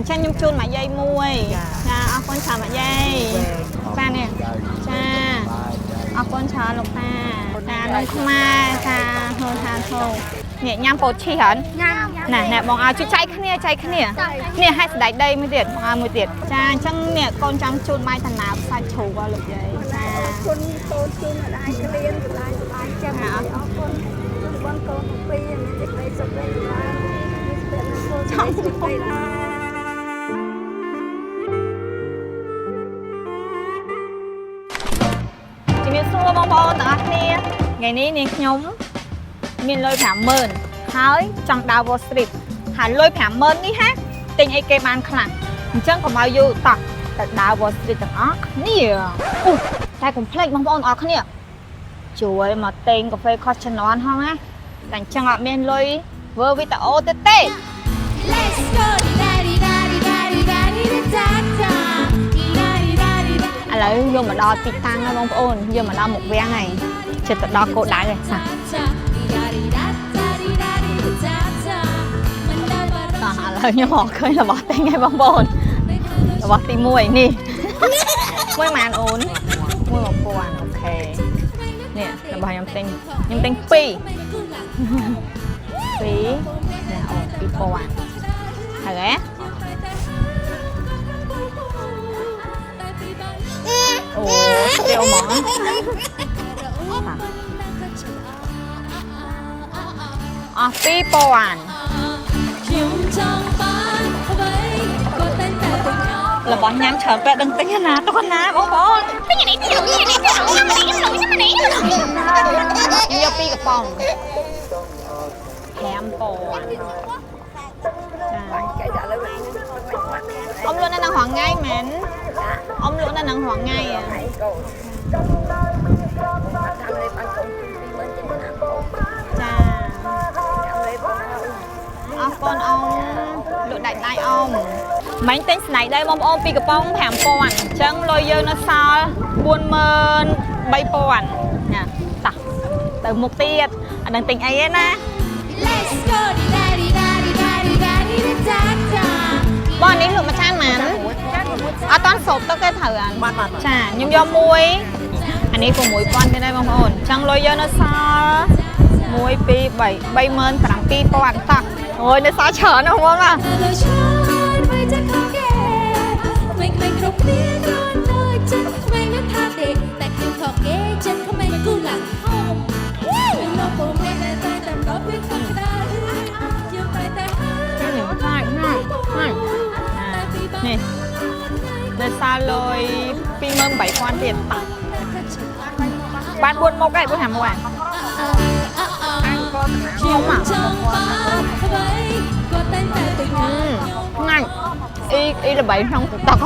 ចាញ់ខ្ញុំជូនមួយយាយមួយចាអរគុណច្រើនមួយយាយចានេះចាអរគុណច្រើនលោកតាចានំខ្មែរចាហូនថាធោនេះញ៉ាំពោតឈីហ៎ណែបងឲ្យជួយចែកគ្នានេះឲ្យស្ដេចដីមួយទៀតបងឲ្យមួយទៀតចាអញ្ចឹងនេះកូនចង់ជូនបាយតាណាសាច់ជ្រូកលោកយាយចាអរគុណកូនជូនម្ដាយក្លៀនសប្បាយចាំអរគុណបងកូនពីរមានសេចក្តីសុខស្បាយចង់ទៅជំរាបសួរបងប្អូនទាំងអស់គ្នាថ្ងៃនេះនាងខ្ញុំមានលុយ 50000 ហើយចង់ដើរ Wall Street ហើយលុយ 50000 នេះហាទិញអីគេបានខ្លះអញ្ចឹងកុំឲ្យយូរតោះទៅដើរ Wall Street ទាំងអស់គ្នាតែកុំភ្លេចបងប្អូនអរគ្នាជួយមកទិញកាហ្វេខុសជំនាន់ហងណាតែអញ្ចឹងអត់មានលុយធ្វើវីដេអូទេ Let's go ឥឡូវយកមកដល់ទីតាំងហើយបងប្អូនយកមកដល់មុខវាំងហើយជិតទៅដល់គោលដៅហើយសាតោះឥឡូវខ្ញុំអត់ឃើញរបស់ទិញហើយបងប្អូនរបស់ទី1នេះមួយម៉ានអូន1000អូខេនេះរបស់ខ្ញុំទិញ2នេះអូ2000ហើយអូស្ទាវហ្មងអស់2000របស់ញ៉ាំច្រើនពេកដឹងទិញណាទៅណាបងប្អូនទិញនេះខ្ញុំយក2កំប៉ុង5000អ៊ំលក់នៅនឹងរងថ្ងៃមែនអ៊ំលក់នៅនឹងរងថ្ងៃចាអរគុណអ៊ំលក់ដៃអ៊ំមិញទិញស្នែកដែរបងប្អូន2កំប៉ុង 5000 អញ្ចឹងលុយយើងនៅសល់ 43000 ណាតោះទៅមុខទៀតអត់ដឹងទិញអីទេណាបងនេះលក់មួយចានហ្មងអត់តន់សូបទឹកទេត្រូវចាខ្ញុំយកមួយអានេះ6000ទេដែរបងប្អូនអញ្ចឹងលុយយើងនៅសល់1 2 3 37000 តោះអូយនៅសល់ច្រើនណាស់បងណានេះនៅសល់លុយ28000ទៀតបាន4មុខហើយ4 5មុខហ្នឹងងាញ់អ៊ីល្បីក្នុង TikTok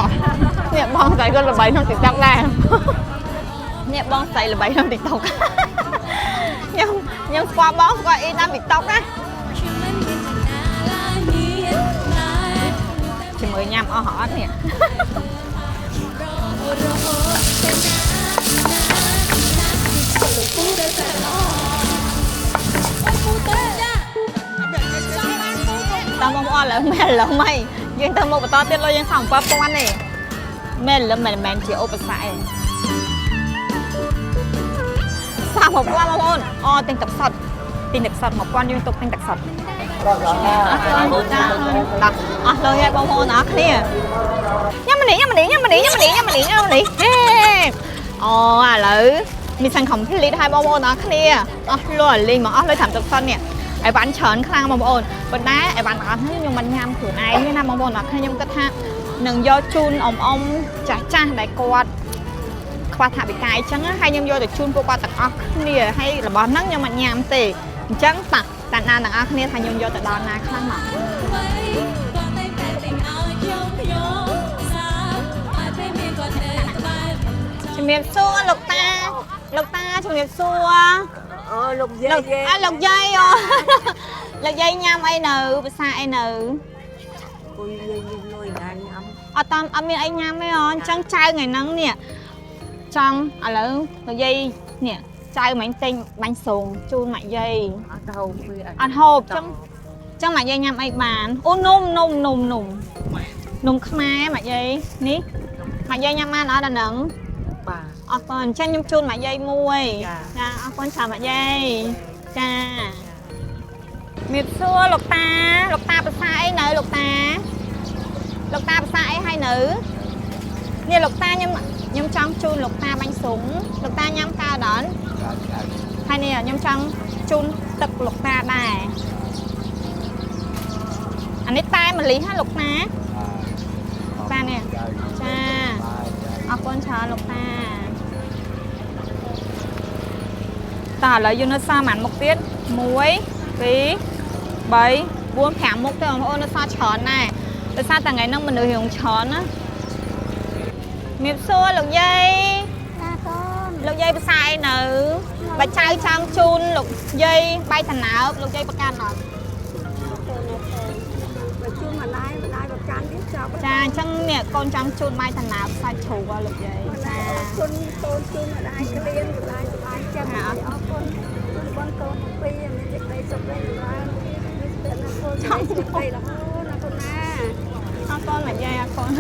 នេះបងស្រីក៏ល្បីក្នុង TikTok ដែរនេះបងស្រីល្បីក្នុង TikTok ខ្ញុំស្គាល់បងស្គាល់អ៊ីតាម TikTok ណាជាមួយញ៉ាំអស់អត់នេះតាមបងប្អូនឥឡូវមែនឥឡូវមិនយើងទៅមុខបន្តទៀតលុយយើងខំ7000ទេមែនឥឡូវមិនជាឧបសគ្គទេ3000បងប្អូនអូទិញទឹកសុទ្ធ1000យើងទុកទិញទឹកសុទ្ធអស់លុយហើយបងប្អូនអរគ្នាញ៉ាំម្នេះហេអូឥឡូវមានសាំង complete ហើយបងប្អូនអរគ្នាអស់លុយលេងមកអស់លុយ30សិននេះអីវ៉ាន់ច្រើនខ្លាំងបងប្អូនប៉ុន្តែអីវ៉ាន់ទាំងអស់ហ្នឹងខ្ញុំមិនញ៉ាំខ្លួនឯងទេណាបងប្អូនអរគ្នាខ្ញុំគិតថានឹងយកជូនអ៊ំចាស់ដែលគាត់ខ្វះថវិកាអញ្ចឹងហើយខ្ញុំយកទៅជូនពួកគាត់ទាំងអស់គ្នាហើយរបស់ហ្នឹងខ្ញុំមិនញ៉ាំទេអញ្ចឹងតាណាទាំងអស់គ្នាថាខ្ញុំយកទៅដល់ណាខ្លាំងមកជំរាបសួរលោកតាជំរាបសួរអូលោកយាយលោកយាយលោកយាយញ៉ាំអីនៅភាសាអីនៅគួយយាយលុយណាញ៉ាំអត់មានអីញ៉ាំទេអញ្ចឹងចៅថ្ងៃហ្នឹងនេះចង់ឥឡូវលោកយាយនេះចៅមិញទិញបាញ់សូងជូនម៉ាក់យាយអត់ហូបអញ្ចឹង trong mà dây nhâm ai bàn ô nôm khmai mà dây ní mà dây nhâm ăn ở Đà Nẵng còn chân nhâm chun mà dây muôi con chào mà dây cha miệt xưa lục ta bữa sai nữ lục ta bữa sai hai nữ nè lục ta nhâm trong chun lục ta bánh súng lục ta nhâm cao đón hai nè nhâm trong chun tực lục ta đài anh ấy tay mà lý ha lục ta nè cha con chào lục ta là vô nó sao mặn một tiết muối phí bấy buôn khảm một cái nó sao chón này tại sao tầng ngày nông mình được hiểu chón á miệp xua lục dây sai nữ bà trai trang chun lục dây bay thành nào lục dây bạc can rồi cha chân nè con trang chun bay thành nào sai chủ qua lục dây con mà dây con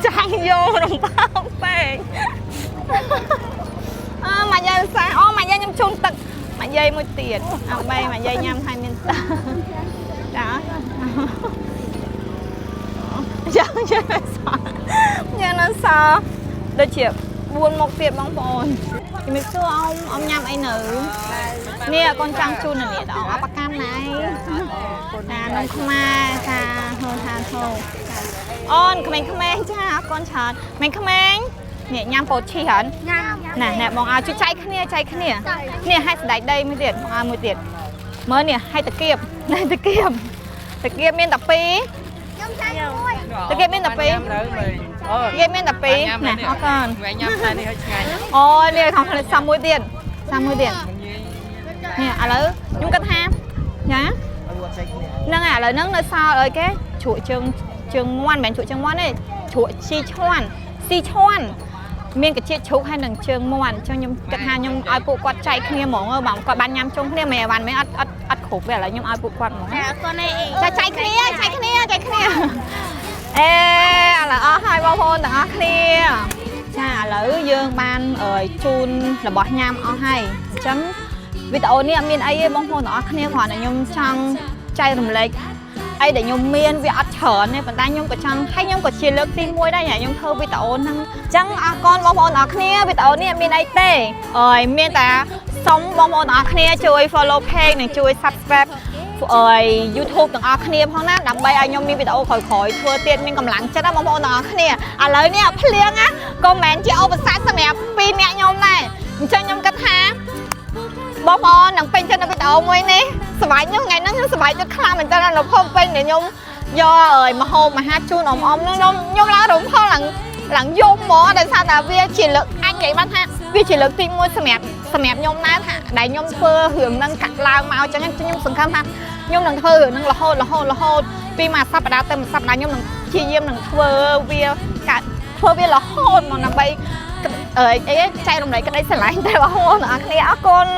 trang vô đồng bao phê mà dây sai mà dây nhâm chun tật mà dâyមួយទៀតbay mà dây nhâm hai miền tây đó nha nó sao đây chị buồn một tiệt bóng bồn thì mình xưa ông nhâm ấy nữ nè con trang chun này đó bạc cam này nó ma ta hơn than thôi mình không men cha con chọn mình không men nè nhâm bột chi hẳn nè bong ao cháy khné nè hai đại đây mới tiệt bong ao mới tiệt mới nè hai tật kiệp miên tập pí miên tập pí nè con nè không phải xăm mũi tiền nè lỡ nhung cân ham nhá nâng lời nâng nơi sao ơi cái chuỗi trường ngoan bèn chuỗi trường ngoan này chuỗi si choan miên cái chiếc chúc hay đằng trường ngoan cho nhung cân ham nhung ai phụ quạt chạy kia mỏng ơi bảo quạt ban nhắm chung kia mẹ bàn mới ắt khổ về là nhung ai phụ quạt mỏng chạy kia ê là hai bao hôn đằng kia cha lỡ dương ban ơi chun là bỏ nhám hay chấm vì tao nè miên ấy bông hôn đó kia khoản là nhung trong chay rầm lệch ấy để nhung miên vì ắt chở này còn ta nhung có trong hay nhung có chia lớp tim môi đây nhỉ nhung thơ vì tao năng chẳng con bông hôn đó kia vì tao nè miên ấy tê miên ta sống bông hôn đó kia chui follow page này chui subscribe YouTube ទាំងអស់គ្នាផងណាដើម្បីឲ្យខ្ញុំមានវីដេអូក្រោយៗធ្វើទៀតមានកម្លាំងចិត្តណាបងប្អូនទាំងអស់គ្នាឥឡូវនេះភ្លៀងណាក៏មិនមែនជាឧបសគ្គសម្រាប់ពីរអ្នកខ្ញុំដែរអញ្ចឹងខ្ញុំគិតថាបងប្អូននឹងពេញចិត្តនៅវីដេអូមួយនេះសប្បាយខ្ញុំថ្ងៃហ្នឹងខ្ញុំសប្បាយចិត្តខ្លាំងមែនតើនៅភូមិពេញដែលខ្ញុំយកមហោបមហាជូនអមខ្ញុំឡើងរំផលឡើងយំហ្មងដោយសារតែវាជាលើកអាចនិយាយបានថាវាជាលើកទី1សម្រាប់ខ្ញុំដែរថាដែលខ្ញុំធ្វើរឿងហ្នឹងកាត់ឡើងមកអញ្ចឹងខ្ញុំសង្ឃឹមថាខ្ញុំនឹងធ្វើរឿងហ្នឹងរហូតពីមួយសប្តាហ៍ទៅមួយសប្តាហ៍ខ្ញុំនឹងព្យាយាមនឹងធ្វើវារហូតមកដើម្បីចែករំលែកក្តីស្រឡាញ់តែបងប្អូនទាំងអស់គ្នាអរគុណ